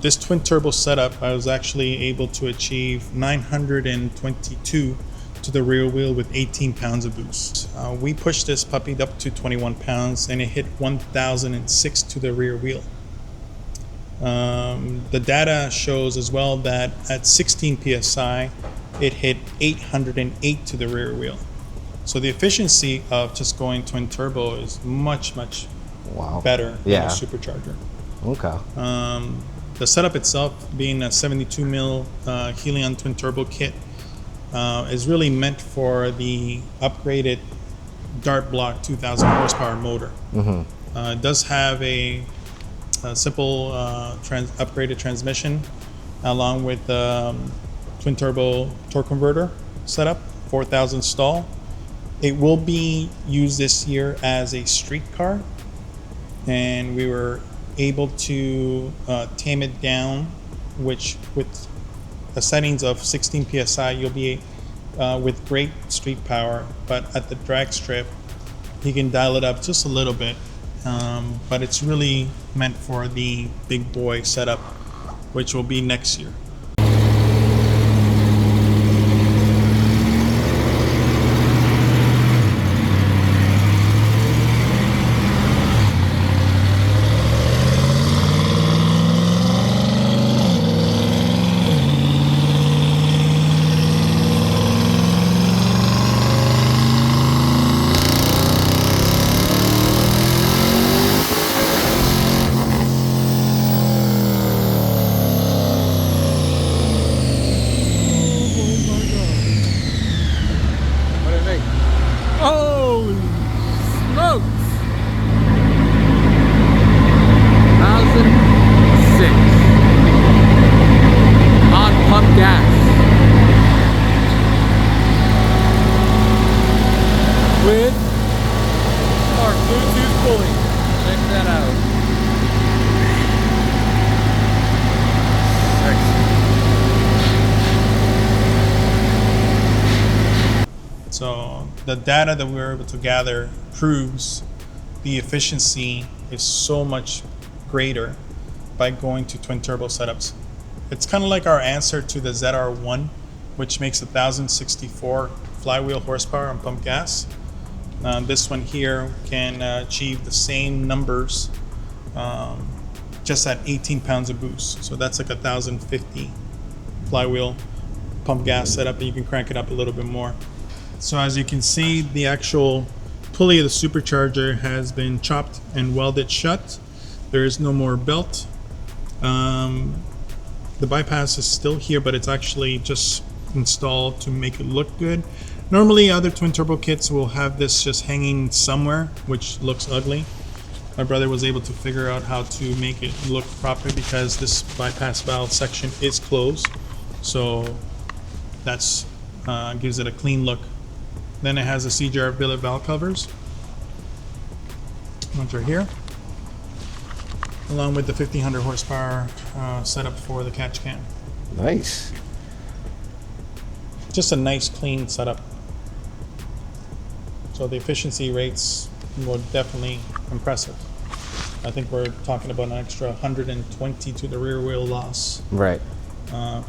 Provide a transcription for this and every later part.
This twin turbo setup, I was actually able to achieve 922 to the rear wheel with 18 pounds of boost. We pushed this puppy up to 21 pounds and it hit 1006 to the rear wheel. The data shows as well that at 16 psi, it hit 808 to the rear wheel. So the efficiency of just going twin turbo is much better than a supercharger. Okay. The setup itself, being a 72 mil HELLION twin turbo kit, is really meant for the upgraded dart block 2000 horsepower motor. It does have a simple upgraded transmission along with twin turbo torque converter setup, 4000 stall. It will be used this year as a street car, and we were able to tame it down, which with the settings of 16 psi, you'll be with great street power, but at the drag strip, you can dial it up just a little bit. But it's really meant for the big boy setup, which will be next year. Holy smokes! 1006 on pump gas with our Bluetooth pulley. Check that out. So the data that we were able to gather proves the efficiency is so much greater by going to twin turbo setups. It's kind of like our answer to the ZR1, which makes 1064 flywheel horsepower on pump gas. This one here can achieve the same numbers just at 18 pounds of boost. So that's like 1050 flywheel pump gas setup, and you can crank it up a little bit more. So as you can see, the actual pulley of the supercharger has been chopped and welded shut. There is no more belt. The bypass is still here, but it's actually just installed to make it look good. Normally other twin turbo kits will have this just hanging somewhere, which looks ugly. My brother was able to figure out how to make it look proper because this bypass valve section is closed. So that's gives it a clean look. Then it has the CJR billet valve covers, which are here, along with the 1500 horsepower setup for the catch can. Nice. Just a nice clean setup. So the efficiency rates were definitely impressive. I think we're talking about an extra 120 to the rear wheel loss. Right.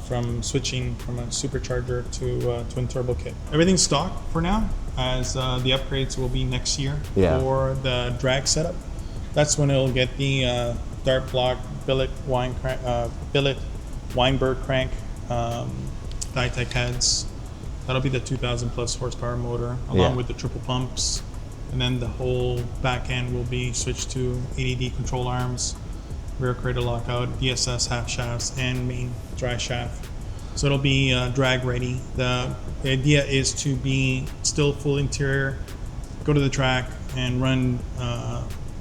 From switching from a supercharger to a twin turbo kit. Everything's stock for now, as the upgrades will be next year for the drag setup. That's when it'll get the dart block, billet, Weinberg crank, THITEK heads. That'll be the 2000 plus horsepower motor, along with the triple pumps, and then the whole back end will be switched to ADD control arms, rear cradle lockout, DSS half shafts, and main dry shaft. So it'll be drag ready. The idea is to be still full interior, go to the track and run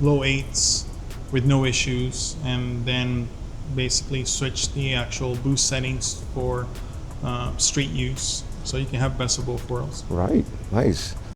low 8s with no issues, and then basically switch the actual boost settings for street use. So you can have best of both worlds. Right, nice.